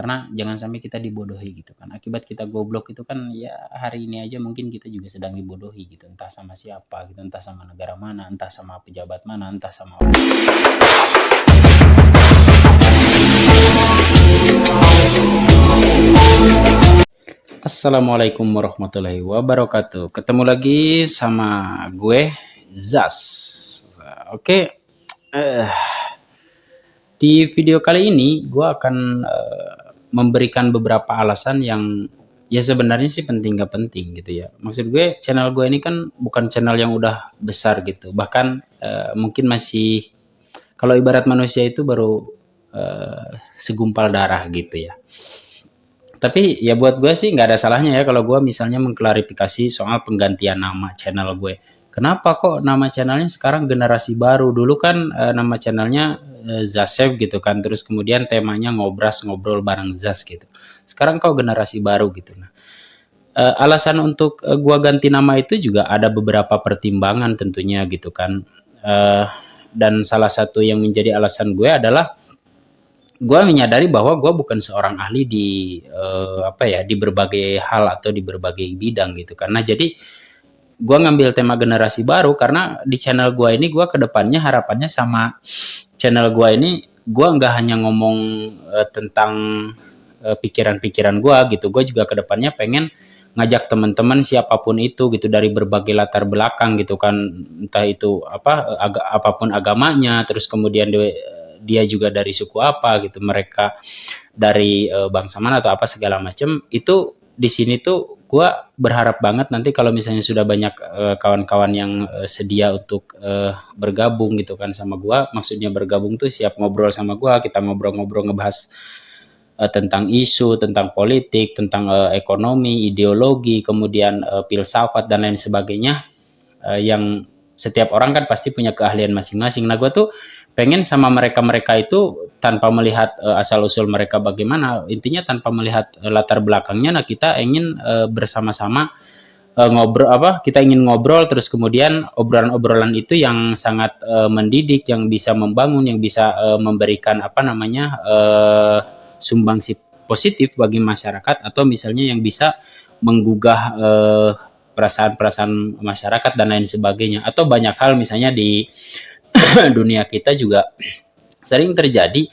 Karena jangan sampai kita dibodohi gitu kan. Akibat kita goblok itu kan ya hari ini aja mungkin kita juga sedang dibodohi gitu. Entah sama siapa gitu, entah sama negara mana, entah sama pejabat mana, entah sama orang. Assalamualaikum warahmatullahi wabarakatuh. Ketemu lagi sama gue Zas. Oke, di video kali ini gue akan memberikan beberapa alasan yang ya sebenarnya sih penting gak penting gitu ya. Maksud gue channel gue ini kan bukan channel yang udah besar gitu. Bahkan mungkin masih, kalau ibarat manusia itu baru segumpal darah gitu ya. Tapi ya buat gue sih nggak ada salahnya ya kalau gue misalnya mengklarifikasi soal penggantian nama channel gue. Kenapa kok nama channelnya sekarang generasi baru? Dulu kan nama channelnya Zasev gitu kan. Terus kemudian temanya ngobras ngobrol bareng Zas gitu. Sekarang kok generasi baru gitu. Nah, alasan untuk gue ganti nama itu juga ada beberapa pertimbangan tentunya gitu kan. Dan salah satu yang menjadi alasan gue adalah gue menyadari bahwa gue bukan seorang ahli di apa ya, di berbagai hal atau di berbagai bidang gitu. Karena jadi gue ngambil tema generasi baru karena di channel gue ini gue kedepannya harapannya sama channel gue ini gue nggak hanya ngomong tentang pikiran-pikiran gue gitu. Gue juga kedepannya pengen ngajak teman-teman siapapun itu gitu dari berbagai latar belakang gitu kan, entah itu apa apapun agamanya, terus kemudian dia juga dari suku apa gitu, mereka dari bangsa mana atau apa segala macam. Itu di sini tuh gue berharap banget nanti kalau misalnya sudah banyak kawan-kawan yang sedia untuk bergabung gitu kan sama gue, maksudnya bergabung tuh siap ngobrol sama gue, kita ngobrol-ngobrol ngebahas tentang isu, tentang politik, tentang ekonomi, ideologi, kemudian filsafat dan lain sebagainya, yang setiap orang kan pasti punya keahlian masing-masing. Nah, gue tuh pengen sama mereka-mereka itu tanpa melihat asal usul mereka bagaimana, intinya tanpa melihat latar belakangnya. Nah, kita ingin bersama-sama ngobrol apa, kita ingin ngobrol, terus kemudian obrolan-obrolan itu yang sangat mendidik, yang bisa membangun, yang bisa memberikan apa namanya sumbangsi positif bagi masyarakat, atau misalnya yang bisa menggugah perasaan-perasaan masyarakat dan lain sebagainya. Atau banyak hal misalnya di dunia kita juga sering terjadi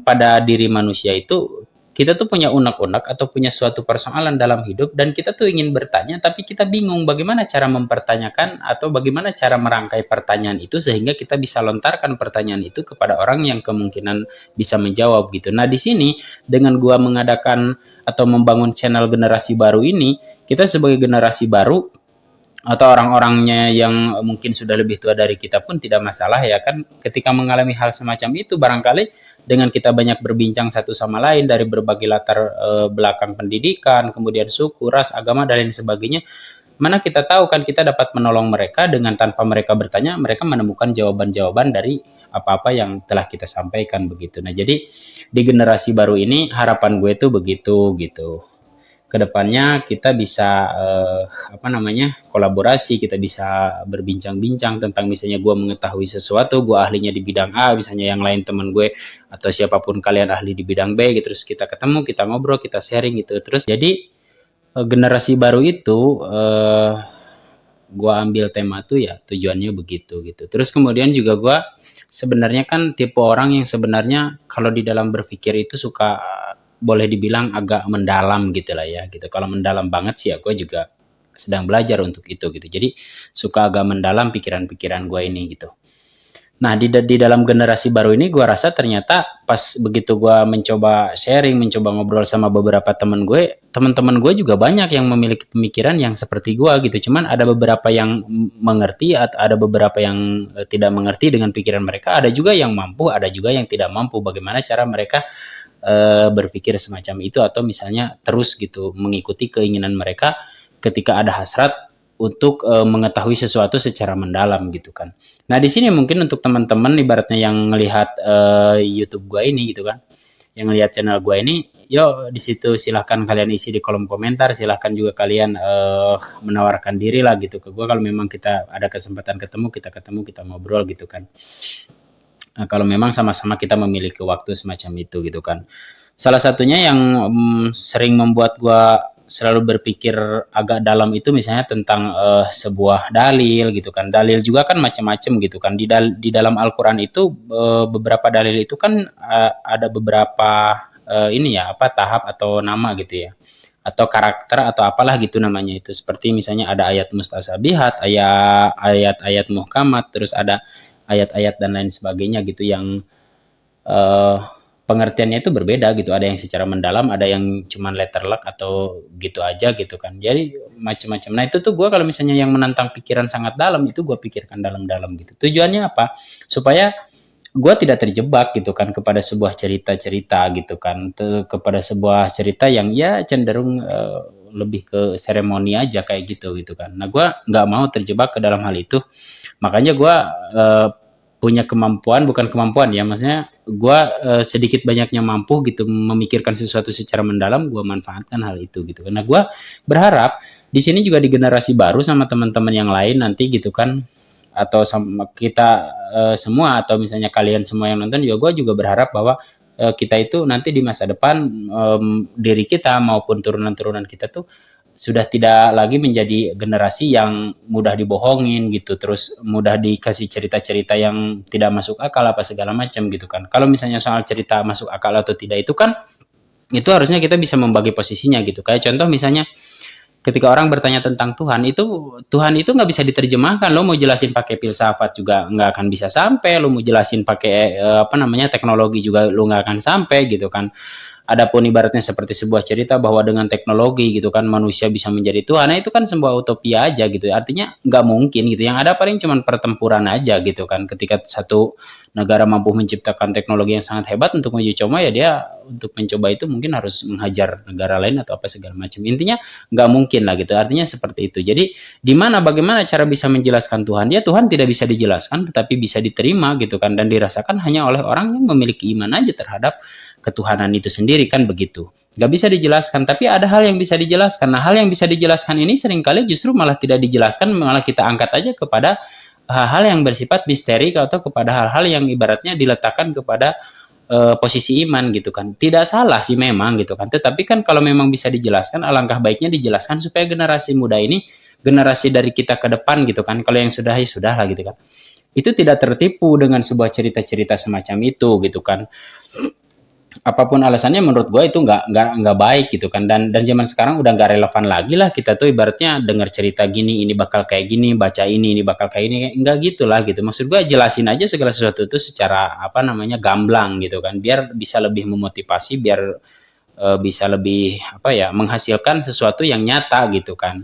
pada diri manusia itu, kita tuh punya unek-unek atau punya suatu persoalan dalam hidup dan kita tuh ingin bertanya tapi kita bingung bagaimana cara mempertanyakan atau bagaimana cara merangkai pertanyaan itu sehingga kita bisa lontarkan pertanyaan itu kepada orang yang kemungkinan bisa menjawab gitu. Nah, di sini dengan gua mengadakan atau membangun channel generasi baru ini, kita sebagai generasi baru atau orang-orangnya yang mungkin sudah lebih tua dari kita pun tidak masalah ya kan, ketika mengalami hal semacam itu barangkali dengan kita banyak berbincang satu sama lain dari berbagai latar belakang pendidikan, kemudian suku, ras, agama dan lain sebagainya, mana kita tahu kan kita dapat menolong mereka dengan tanpa mereka bertanya, mereka menemukan jawaban-jawaban dari apa-apa yang telah kita sampaikan begitu. Nah, jadi di generasi baru ini harapan gue tuh begitu gitu. Kedepannya kita bisa apa namanya, kolaborasi, kita bisa berbincang-bincang tentang misalnya gue mengetahui sesuatu, gue ahlinya di bidang A, misalnya yang lain teman gue atau siapapun kalian ahli di bidang B gitu, terus kita ketemu, kita ngobrol, kita sharing gitu. Terus jadi generasi baru itu gue ambil tema tuh ya tujuannya begitu gitu. Terus kemudian juga gue sebenarnya kan tipe orang yang sebenarnya kalau di dalam berpikir itu suka boleh dibilang agak mendalam gitu lah ya gitu. Kalau mendalam banget sih ya gue juga sedang belajar untuk itu gitu. Jadi suka agak mendalam pikiran-pikiran gue ini gitu. Nah, di dalam generasi baru ini gue rasa ternyata pas begitu gue mencoba sharing, mencoba ngobrol sama beberapa teman-teman gue juga banyak yang memiliki pemikiran yang seperti gue gitu. Cuman ada beberapa yang mengerti, ada beberapa yang tidak mengerti dengan pikiran mereka, ada juga yang mampu, ada juga yang tidak mampu. Bagaimana cara mereka berpikir semacam itu, atau misalnya terus gitu mengikuti keinginan mereka ketika ada hasrat untuk mengetahui sesuatu secara mendalam gitu kan. Nah, di sini mungkin untuk teman-teman ibaratnya yang melihat YouTube gua ini gitu kan, yang lihat channel gua ini, yo di situ silahkan kalian isi di kolom komentar, silahkan juga kalian menawarkan diri lah gitu ke gua kalau memang kita ada kesempatan ketemu, kita ngobrol gitu kan. Nah, kalau memang sama-sama kita memiliki waktu semacam itu gitu kan. Salah satunya yang sering membuat gua selalu berpikir agak dalam itu misalnya tentang sebuah dalil gitu kan. Dalil juga kan macam-macam gitu kan. Di dalam Al-Qur'an itu beberapa dalil itu kan ada beberapa ini ya apa tahap atau nama gitu ya. Atau karakter atau apalah gitu namanya itu. Seperti misalnya ada ayat mustasabihat, ayat-ayat muhkamat, terus ada ayat-ayat dan lain sebagainya gitu yang eh, pengertiannya itu berbeda gitu. Ada yang secara mendalam, ada yang cuman letter luck atau gitu aja gitu kan. Jadi macam-macam. Nah itu tuh gue kalau misalnya yang menantang pikiran sangat dalam itu gue pikirkan dalam-dalam gitu. Tujuannya apa? Supaya gue tidak terjebak gitu kan kepada sebuah cerita-cerita gitu kan, kepada sebuah cerita yang ya cenderung lebih ke seremoni aja kayak gitu gitu kan. Nah gue nggak mau terjebak ke dalam hal itu, makanya gue punya kemampuan, bukan kemampuan ya, maksudnya gue sedikit banyaknya mampu gitu memikirkan sesuatu secara mendalam, gue manfaatkan hal itu gitu. Karena gue berharap di sini juga di generasi baru sama teman-teman yang lain nanti gitu kan, atau sama kita semua atau misalnya kalian semua yang nonton juga, gue juga berharap bahwa kita itu nanti di masa depan diri kita maupun turunan-turunan kita tuh sudah tidak lagi menjadi generasi yang mudah dibohongin gitu, terus mudah dikasih cerita-cerita yang tidak masuk akal apa segala macam gitu kan. Kalau misalnya soal cerita masuk akal atau tidak itu kan itu harusnya kita bisa membagi posisinya gitu. Kayak contoh misalnya ketika orang bertanya tentang Tuhan itu nggak bisa diterjemahkan. Lo mau jelasin pakai filsafat juga nggak akan bisa sampai. Lo mau jelasin pakai apa namanya teknologi juga lo nggak akan sampai gitu kan. Adapun ibaratnya seperti sebuah cerita bahwa dengan teknologi gitu kan manusia bisa menjadi Tuhan, nah itu kan sebuah utopia aja gitu. Artinya nggak mungkin gitu. Yang ada paling cuma pertempuran aja gitu kan. Ketika satu negara mampu menciptakan teknologi yang sangat hebat untuk mencoba coba ya dia untuk mencoba itu mungkin harus menghajar negara lain atau apa segala macam. Intinya nggak mungkin lah gitu. Artinya seperti itu. Jadi di mana bagaimana cara bisa menjelaskan Tuhan? Ya Tuhan tidak bisa dijelaskan tetapi bisa diterima gitu kan dan dirasakan hanya oleh orang yang memiliki iman aja terhadap ketuhanan itu sendiri kan begitu. Gak bisa dijelaskan, tapi ada hal yang bisa dijelaskan. Nah, hal yang bisa dijelaskan ini seringkali justru malah tidak dijelaskan, malah kita angkat aja kepada hal-hal yang bersifat misteri atau kepada hal-hal yang ibaratnya diletakkan kepada posisi iman gitu kan. Tidak salah sih memang gitu kan. Tetapi kan kalau memang bisa dijelaskan, alangkah baiknya dijelaskan supaya generasi muda ini, generasi dari kita ke depan gitu kan. Kalau yang sudah ya sudah lah gitu kan. Itu tidak tertipu dengan sebuah cerita-cerita semacam itu gitu kan, apapun alasannya menurut gue itu nggak baik gitu kan, dan zaman sekarang udah nggak relevan lagi lah kita tuh ibaratnya dengar cerita gini ini bakal kayak gini, baca ini bakal kayak ini, nggak gitulah gitu. Maksud gue jelasin aja segala sesuatu itu secara apa namanya gamblang gitu kan, biar bisa lebih memotivasi, biar bisa lebih apa ya menghasilkan sesuatu yang nyata gitu kan,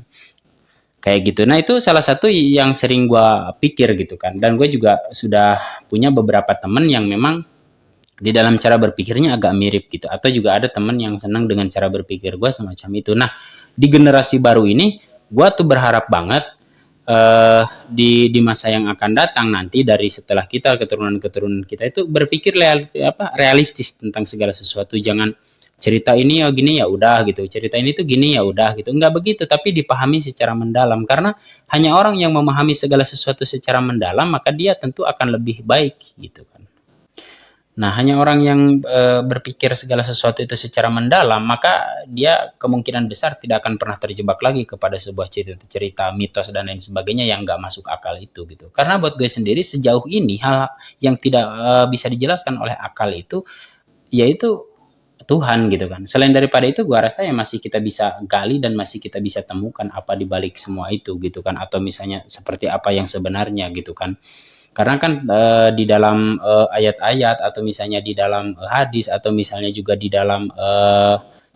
kayak gitu. Nah itu salah satu yang sering gue pikir gitu kan, dan gue juga sudah punya beberapa temen yang memang di dalam cara berpikirnya agak mirip gitu, atau juga ada temen yang senang dengan cara berpikir gue semacam itu. Nah di generasi baru ini gue tuh berharap banget di masa yang akan datang nanti dari setelah kita keturunan-keturunan kita itu berpikir realistis tentang segala sesuatu. Jangan cerita ini ya gini ya udah gitu, cerita ini tuh gini ya udah gitu, nggak begitu, tapi dipahami secara mendalam, karena hanya orang yang memahami segala sesuatu secara mendalam maka dia tentu akan lebih baik gitu kan. Nah, hanya orang yang berpikir segala sesuatu itu secara mendalam, maka dia kemungkinan besar tidak akan pernah terjebak lagi kepada sebuah cerita-cerita, mitos dan lain sebagainya yang nggak masuk akal itu gitu. Karena buat gue sendiri sejauh ini hal yang tidak bisa dijelaskan oleh akal itu, yaitu Tuhan gitu kan. Selain daripada itu, gue rasa ya masih kita bisa gali dan masih kita bisa temukan apa di balik semua itu gitu kan. Atau misalnya seperti apa yang sebenarnya gitu kan. Karena kan di dalam ayat-ayat atau misalnya di dalam hadis atau misalnya juga di dalam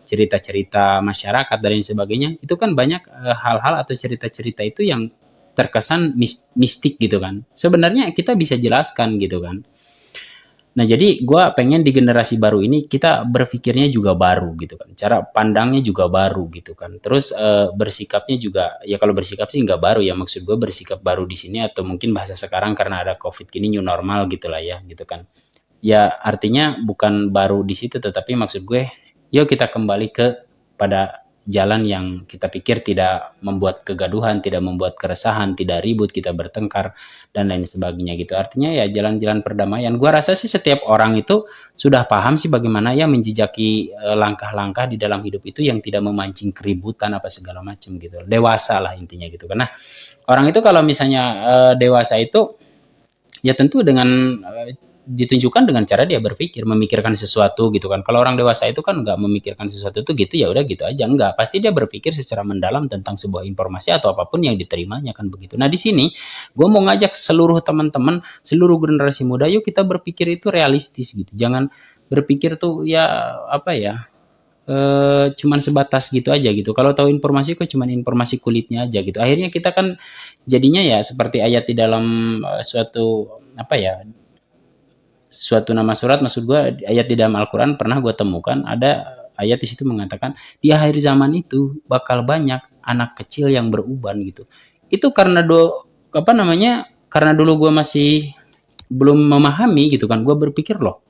cerita-cerita masyarakat dan lain sebagainya, itu kan banyak hal-hal atau cerita-cerita itu yang terkesan mistik gitu kan. Sebenarnya kita bisa jelaskan gitu kan. Nah, jadi gue pengen di generasi baru ini kita berpikirnya juga baru gitu kan. Cara pandangnya juga baru gitu kan. Terus bersikapnya juga, ya kalau bersikap sih nggak baru ya. Maksud gue bersikap baru di sini atau mungkin bahasa sekarang karena ada COVID gini new normal gitu lah ya gitu kan. Ya artinya bukan baru di situ, tetapi maksud gue yuk kita kembali ke pada jalan yang kita pikir tidak membuat kegaduhan, tidak membuat keresahan, tidak ribut, kita bertengkar dan lain sebagainya gitu. Artinya ya jalan-jalan perdamaian. Gua rasa sih setiap orang itu sudah paham sih bagaimana ya menjejaki langkah-langkah di dalam hidup itu yang tidak memancing keributan apa segala macam gitu. Dewasa lah intinya gitu. Karena orang itu kalau misalnya dewasa itu ya tentu dengan ditunjukkan dengan cara dia berpikir, memikirkan sesuatu gitu kan. Kalau orang dewasa itu kan nggak memikirkan sesuatu itu gitu ya udah gitu aja, enggak. Pasti dia berpikir secara mendalam tentang sebuah informasi atau apapun yang diterimanya kan begitu. Nah di sini gue mau ngajak seluruh teman-teman, seluruh generasi muda, yuk kita berpikir itu realistis gitu. Jangan berpikir tuh ya apa ya, cuman sebatas gitu aja gitu. Kalau tahu informasi kok cuman informasi kulitnya aja gitu. Akhirnya kita kan jadinya ya seperti ayat di dalam suatu apa ya, suatu nama surat, maksud gue ayat di dalam Al-Quran pernah gue temukan ada ayat di situ mengatakan di akhir zaman itu bakal banyak anak kecil yang beruban gitu. Itu karena apa namanya, karena dulu gue masih belum memahami gitu kan, gue berpikir loh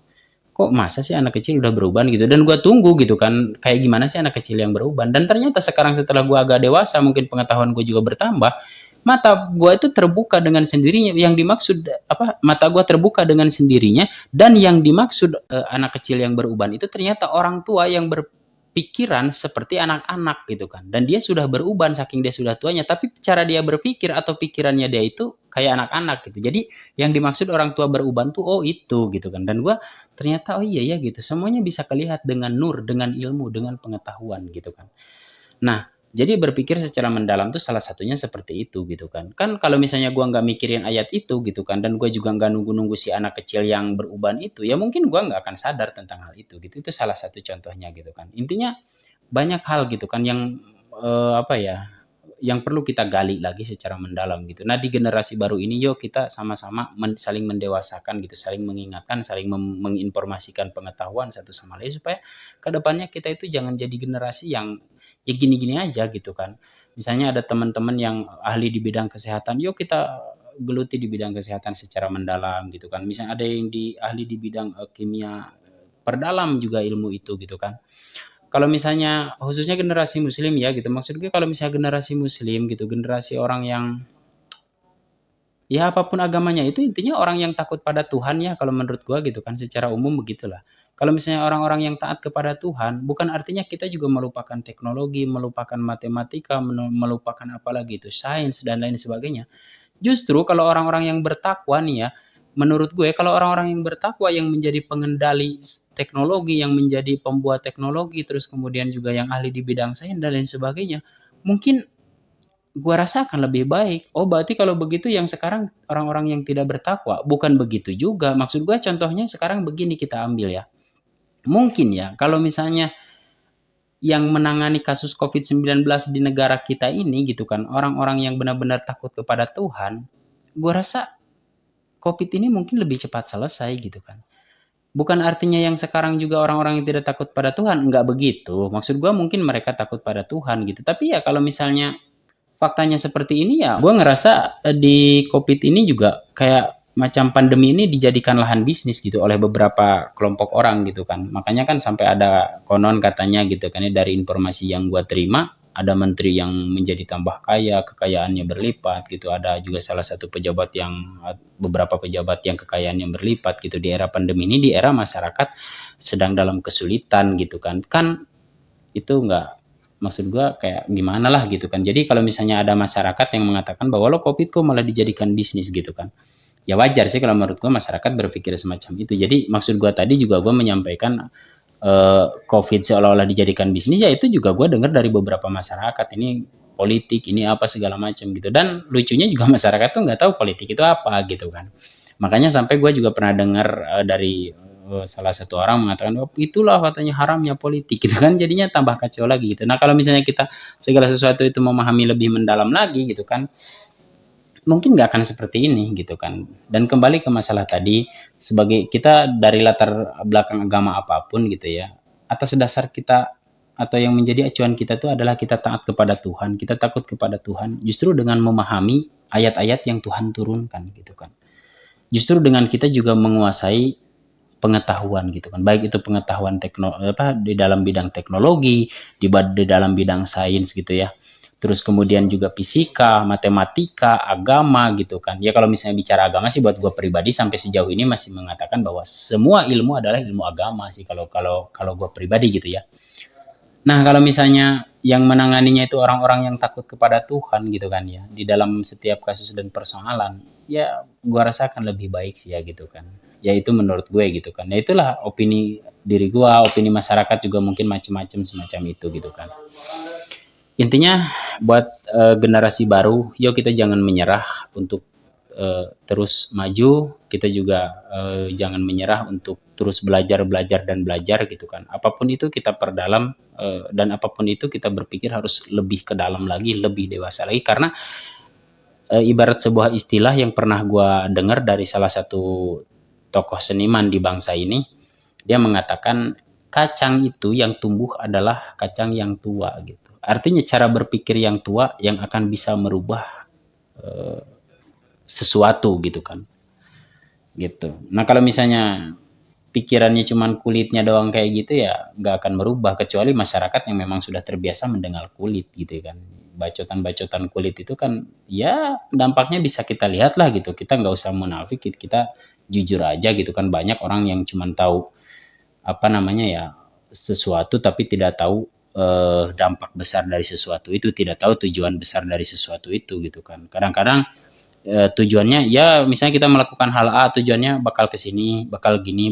kok masa sih anak kecil udah beruban gitu, dan gue tunggu gitu kan kayak gimana sih anak kecil yang beruban, dan ternyata sekarang setelah gue agak dewasa mungkin pengetahuan gue juga bertambah, mata gue itu terbuka dengan sendirinya, yang dimaksud apa, mata gue terbuka dengan sendirinya, dan yang dimaksud anak kecil yang beruban itu ternyata orang tua yang berpikiran seperti anak-anak gitu kan, dan dia sudah beruban saking dia sudah tuanya, tapi cara dia berpikir atau pikirannya dia itu kayak anak-anak gitu. Jadi yang dimaksud orang tua beruban tuh oh itu gitu kan, dan gue ternyata oh iya ya gitu, semuanya bisa kelihat dengan nur, dengan ilmu, dengan pengetahuan gitu kan. Nah, jadi berpikir secara mendalam tuh salah satunya seperti itu gitu kan. Kan kalau misalnya gua nggak mikirin ayat itu gitu kan, dan gue juga nggak nunggu-nunggu si anak kecil yang beruban itu, ya mungkin gua nggak akan sadar tentang hal itu gitu. Itu salah satu contohnya gitu kan. Intinya banyak hal gitu kan yang apa ya, yang perlu kita gali lagi secara mendalam gitu. Nah di generasi baru ini yuk kita sama-sama saling mendewasakan gitu, saling mengingatkan, saling menginformasikan pengetahuan satu sama lain supaya kedepannya kita itu jangan jadi generasi yang ya gini-gini aja gitu kan. Misalnya ada teman-teman yang ahli di bidang kesehatan, yuk kita geluti di bidang kesehatan secara mendalam gitu kan. Misalnya ada yang ahli di bidang kimia, perdalam juga ilmu itu gitu kan. Kalau misalnya khususnya generasi muslim ya gitu, maksudnya kalau misalnya generasi muslim gitu, generasi orang yang ya apapun agamanya itu intinya orang yang takut pada Tuhan ya kalau menurut gua gitu kan, secara umum begitulah. Kalau misalnya orang-orang yang taat kepada Tuhan, bukan artinya kita juga melupakan teknologi, melupakan matematika, melupakan apalagi itu sains dan lain sebagainya. Justru kalau orang-orang yang bertakwa nih ya, menurut gue kalau orang-orang yang bertakwa yang menjadi pengendali teknologi, yang menjadi pembuat teknologi, terus kemudian juga yang ahli di bidang sains dan lain sebagainya, mungkin gue rasa akan lebih baik. Oh berarti kalau begitu yang sekarang orang-orang yang tidak bertakwa, bukan begitu juga. Maksud gue contohnya sekarang begini kita ambil ya. Mungkin ya kalau misalnya yang menangani kasus COVID-19 di negara kita ini gitu kan, orang-orang yang benar-benar takut kepada Tuhan, gue rasa COVID ini mungkin lebih cepat selesai gitu kan. Bukan artinya yang sekarang juga orang-orang yang tidak takut pada Tuhan, enggak begitu. Maksud gue mungkin mereka takut pada Tuhan gitu. Tapi ya kalau misalnya faktanya seperti ini ya, gue ngerasa di COVID ini juga kayak macam pandemi ini dijadikan lahan bisnis gitu oleh beberapa kelompok orang gitu kan. Makanya kan sampai ada konon katanya gitu kan ya, dari informasi yang gue terima, ada menteri yang menjadi tambah kaya, kekayaannya berlipat gitu. Ada juga salah satu pejabat yang, beberapa pejabat yang kekayaannya berlipat gitu di era pandemi ini, di era masyarakat sedang dalam kesulitan gitu kan. Kan itu enggak, maksud gua kayak gimana lah gitu kan. Jadi kalau misalnya ada masyarakat yang mengatakan bahwa lo COVID kok malah dijadikan bisnis gitu kan. Ya wajar sih kalau menurut gua masyarakat berpikir semacam itu. Jadi maksud gua tadi juga gua menyampaikan COVID seolah-olah dijadikan bisnis, ya itu juga gue dengar dari beberapa masyarakat, ini politik, ini apa segala macam gitu. Dan lucunya juga masyarakat tuh nggak tahu politik itu apa gitu kan. Makanya sampai gue juga pernah dengar dari salah satu orang mengatakan, oh, itulah katanya haramnya politik gitu kan, jadinya tambah kacau lagi gitu. Nah kalau misalnya kita segala sesuatu itu memahami lebih mendalam lagi gitu kan, mungkin nggak akan seperti ini gitu kan. Dan kembali ke masalah tadi, sebagai kita dari latar belakang agama apapun gitu ya, atas dasar kita atau yang menjadi acuan kita itu adalah kita taat kepada Tuhan, kita takut kepada Tuhan, justru dengan memahami ayat-ayat yang Tuhan turunkan gitu kan. Justru dengan kita juga menguasai pengetahuan gitu kan, baik itu pengetahuan di dalam bidang teknologi, di dalam bidang sains gitu ya, terus kemudian juga fisika, matematika, agama gitu kan. Ya kalau misalnya bicara agama sih buat gue pribadi sampai sejauh ini masih mengatakan bahwa semua ilmu adalah ilmu agama sih kalau kalau kalau gue pribadi gitu ya. Nah, kalau misalnya yang menanganinya itu orang-orang yang takut kepada Tuhan gitu kan ya, di dalam setiap kasus dan persoalan, ya gua rasa akan lebih baik sih ya gitu kan. Ya itu menurut gue gitu kan. Ya itulah opini diri gua, opini masyarakat juga mungkin macam-macam semacam itu gitu kan. Intinya buat generasi baru, yuk kita jangan menyerah untuk terus maju, kita juga jangan menyerah untuk terus belajar, belajar dan belajar gitu kan. Apapun itu kita perdalam dan apapun itu kita berpikir harus lebih ke dalam lagi, lebih dewasa lagi karena ibarat sebuah istilah yang pernah gua dengar dari salah satu tokoh seniman di bangsa ini, dia mengatakan kacang itu yang tumbuh adalah kacang yang tua gitu. Artinya cara berpikir yang tua yang akan bisa merubah eh, sesuatu gitu kan. Gitu. Nah, kalau misalnya pikirannya cuman kulitnya doang kayak gitu ya nggak akan merubah kecuali masyarakat yang memang sudah terbiasa mendengar kulit gitu kan. Bacotan-bacotan kulit itu kan ya dampaknya bisa kita lihat lah gitu. Kita nggak usah munafik, kita jujur aja gitu kan. Banyak orang yang cuman tahu apa namanya ya sesuatu tapi tidak tahu dampak besar dari sesuatu itu, tidak tahu tujuan besar dari sesuatu itu gitu kan. Kadang-kadang tujuannya ya misalnya kita melakukan hal A tujuannya bakal ke sini, bakal gini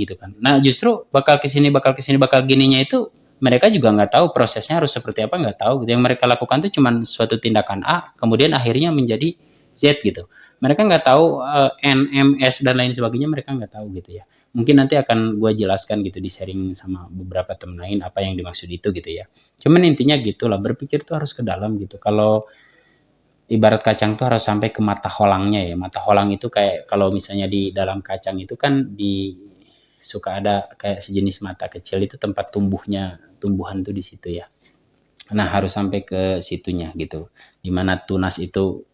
gitu kan. Nah, justru bakal ke sini, bakal gininya itu mereka juga nggak tahu prosesnya harus seperti apa, nggak tahu gitu. Yang mereka lakukan itu cuma suatu tindakan A kemudian akhirnya menjadi Z gitu. Mereka nggak tahu N, M, S dan lain sebagainya, mereka nggak tahu gitu ya. Mungkin nanti akan gue jelaskan gitu di sharing sama beberapa temen lain apa yang dimaksud itu gitu ya. Cuman intinya gitulah, berpikir tuh harus ke dalam gitu. Kalau ibarat kacang tuh harus sampai ke mata holangnya ya. Mata holang itu kayak kalau misalnya di dalam kacang itu kan di suka ada kayak sejenis mata kecil itu tempat tumbuhnya tumbuhan tuh di situ ya. Nah, harus sampai ke situnya gitu. Dimana tunas itu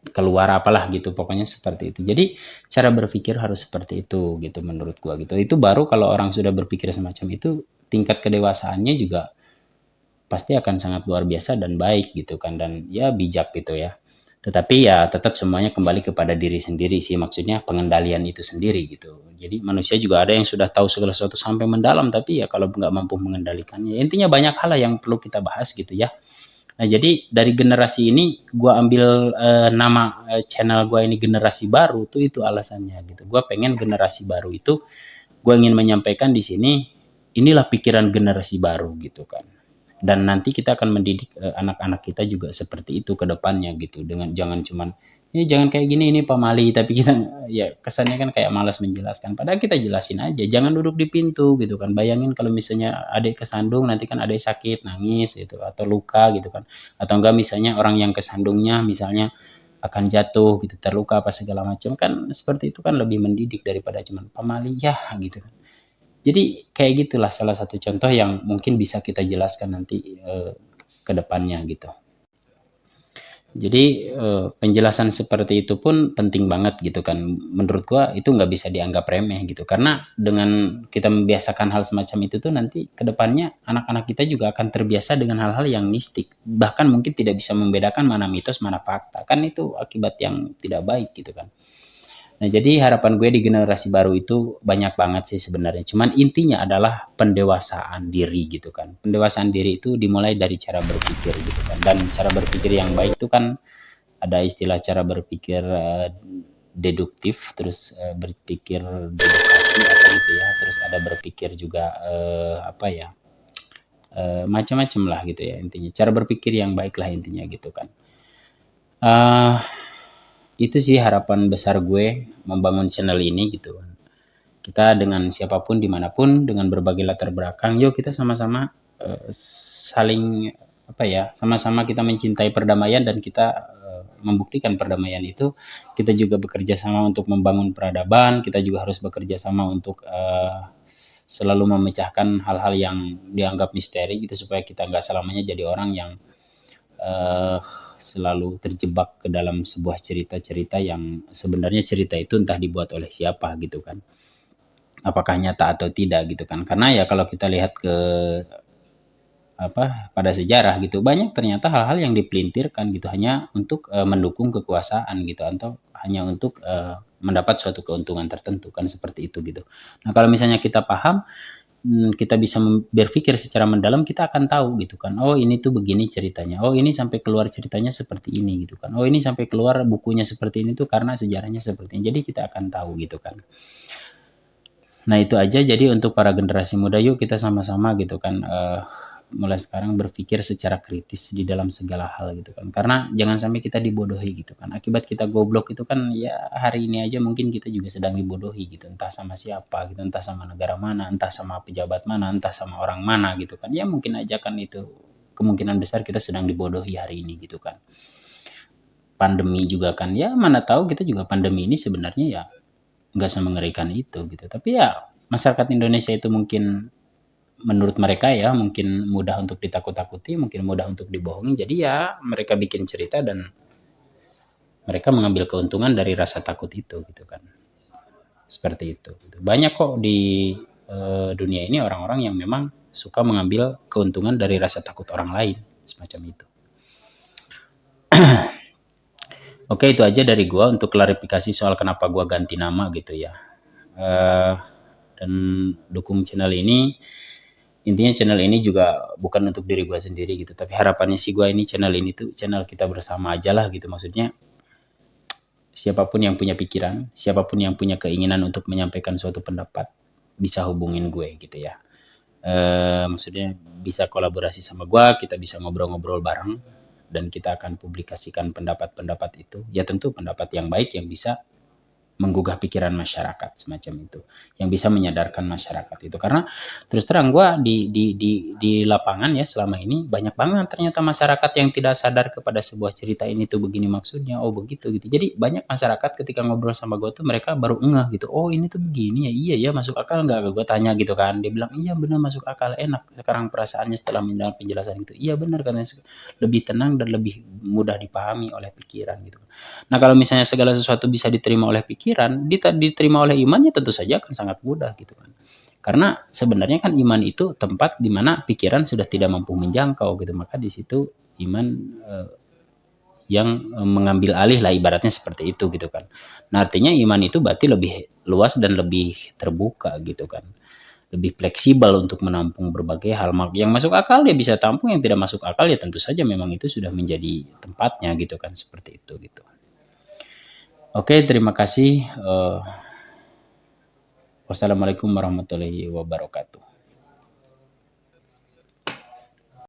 keluar apalah gitu pokoknya seperti itu. Jadi cara berpikir harus seperti itu gitu menurut gua gitu. Itu baru kalau orang sudah berpikir semacam itu tingkat kedewasaannya juga pasti akan sangat luar biasa dan baik gitu kan dan ya bijak gitu ya. Tetapi ya tetap semuanya kembali kepada diri sendiri sih maksudnya pengendalian itu sendiri gitu. Jadi manusia juga ada yang sudah tahu segala sesuatu sampai mendalam tapi ya kalau nggak mampu mengendalikannya. Intinya banyak hal yang perlu kita bahas gitu ya. Nah, jadi dari generasi ini gua ambil nama channel gua ini generasi baru tuh itu alasannya gitu. Gua pengen generasi baru itu gua ingin menyampaikan di sini inilah pikiran generasi baru gitu kan. Dan nanti kita akan mendidik anak-anak kita juga seperti itu ke depannya gitu dengan jangan cuman ini jangan kayak gini ini pamali tapi kita ya kesannya kan kayak malas menjelaskan padahal kita jelasin aja jangan duduk di pintu gitu kan bayangin kalau misalnya adik kesandung nanti kan adik sakit nangis gitu atau luka gitu kan atau enggak misalnya orang yang kesandungnya misalnya akan jatuh gitu terluka apa segala macam kan seperti itu kan lebih mendidik daripada cuman pamali ya gitu kan jadi kayak gitulah salah satu contoh yang mungkin bisa kita jelaskan nanti ke depannya gitu. Jadi penjelasan seperti itu pun penting banget gitu kan. Menurut gua itu nggak bisa dianggap remeh gitu. Karena dengan kita membiasakan hal semacam itu tuh nanti ke depannya anak-anak kita juga akan terbiasa dengan hal-hal yang mistik. Bahkan mungkin tidak bisa membedakan mana mitos, mana fakta. Kan itu akibat yang tidak baik gitu kan. Nah, jadi harapan gue di generasi baru itu banyak banget sih sebenarnya. Cuman intinya adalah pendewasaan diri gitu kan. Pendewasaan diri itu dimulai dari cara berpikir gitu kan. Dan cara berpikir yang baik itu kan ada istilah cara berpikir deduktif, terus berpikir dedukasi apa gitu ya. Terus ada berpikir juga apa ya? Macam-macam lah gitu ya intinya. Cara berpikir yang baik lah intinya gitu kan. Uh, itu sih harapan besar gue membangun channel ini gitu. Kita dengan siapapun dimanapun dengan berbagai latar belakang, yuk kita sama-sama saling apa ya, sama-sama kita mencintai perdamaian dan kita membuktikan perdamaian itu. Kita juga bekerja sama untuk membangun peradaban, kita juga harus bekerja sama untuk selalu memecahkan hal-hal yang dianggap misteri gitu supaya kita nggak selamanya jadi orang yang selalu terjebak ke dalam sebuah cerita-cerita yang sebenarnya cerita itu entah dibuat oleh siapa gitu kan. apakah nyata atau tidak gitu kan. Karena ya kalau kita lihat ke pada sejarah gitu, banyak ternyata hal-hal yang dipelintirkan gitu hanya untuk mendukung kekuasaan gitu, atau hanya untuk mendapat suatu keuntungan tertentu kan, seperti itu gitu. Nah kalau misalnya kita paham, kita bisa berpikir secara mendalam, kita akan tahu gitu kan, oh ini tuh begini ceritanya, oh ini sampai keluar ceritanya seperti ini gitu kan, oh ini sampai keluar bukunya seperti ini tuh karena sejarahnya seperti ini, jadi kita akan tahu gitu kan. Nah itu aja, jadi untuk para generasi muda, yuk kita sama-sama gitu kan, mulai sekarang berpikir secara kritis di dalam segala hal gitu kan. Karena jangan sampai kita dibodohi gitu kan. Akibat kita goblok itu kan ya hari ini aja mungkin kita juga sedang dibodohi gitu. Entah sama siapa gitu, entah sama negara mana, entah sama pejabat mana, entah sama orang mana gitu kan. Ya mungkin aja kan itu kemungkinan besar kita sedang dibodohi hari ini gitu kan. Pandemi juga kan, ya mana tahu kita juga pandemi ini sebenarnya ya nggak semengerikan itu gitu. Tapi ya masyarakat Indonesia itu mungkin menurut mereka ya mungkin mudah untuk ditakut-takuti, mungkin mudah untuk dibohongi. Jadi ya mereka bikin cerita dan mereka mengambil keuntungan dari rasa takut itu gitu kan. Seperti itu. Banyak kok di dunia ini orang-orang yang memang suka mengambil keuntungan dari rasa takut orang lain, semacam itu. Oke, itu aja dari gua untuk klarifikasi soal kenapa gua ganti nama gitu ya. Dan dukung channel ini. Intinya channel ini juga bukan untuk diri gua sendiri gitu, tapi harapannya sih gua ini channel ini tuh channel kita bersama aja lah gitu. Maksudnya siapapun yang punya pikiran, siapapun yang punya keinginan untuk menyampaikan suatu pendapat, bisa hubungin gue gitu ya. Maksudnya bisa kolaborasi sama gue, kita bisa ngobrol-ngobrol bareng, dan kita akan publikasikan pendapat-pendapat itu. Ya tentu pendapat yang baik yang bisa menggugah pikiran masyarakat semacam itu, yang bisa menyadarkan masyarakat itu. Karena terus terang gue di lapangan ya selama ini banyak banget ternyata masyarakat yang tidak sadar kepada sebuah cerita ini tuh begini maksudnya, oh begitu gitu. Jadi banyak masyarakat ketika ngobrol sama gue tuh mereka baru ngeh gitu, oh ini tuh begini ya, iya ya masuk akal nggak, gue tanya gitu kan, dia bilang iya benar masuk akal, enak sekarang perasaannya setelah mendengar penjelasan itu, iya benar karena lebih tenang dan lebih mudah dipahami oleh pikiran gitu. Nah kalau misalnya segala sesuatu bisa diterima oleh pikiran, diterima oleh iman ya tentu saja akan sangat mudah gitu kan. Karena sebenarnya kan iman itu tempat di mana pikiran sudah tidak mampu menjangkau gitu, maka di situ iman yang mengambil alih lah ibaratnya seperti itu gitu kan. Nah artinya iman itu berarti lebih luas dan lebih terbuka gitu kan, lebih fleksibel untuk menampung berbagai hal yang masuk akal dia bisa tampung, yang tidak masuk akal ya tentu saja memang itu sudah menjadi tempatnya gitu kan, seperti itu gitu. Oke, terima kasih. Wassalamualaikum warahmatullahi wabarakatuh.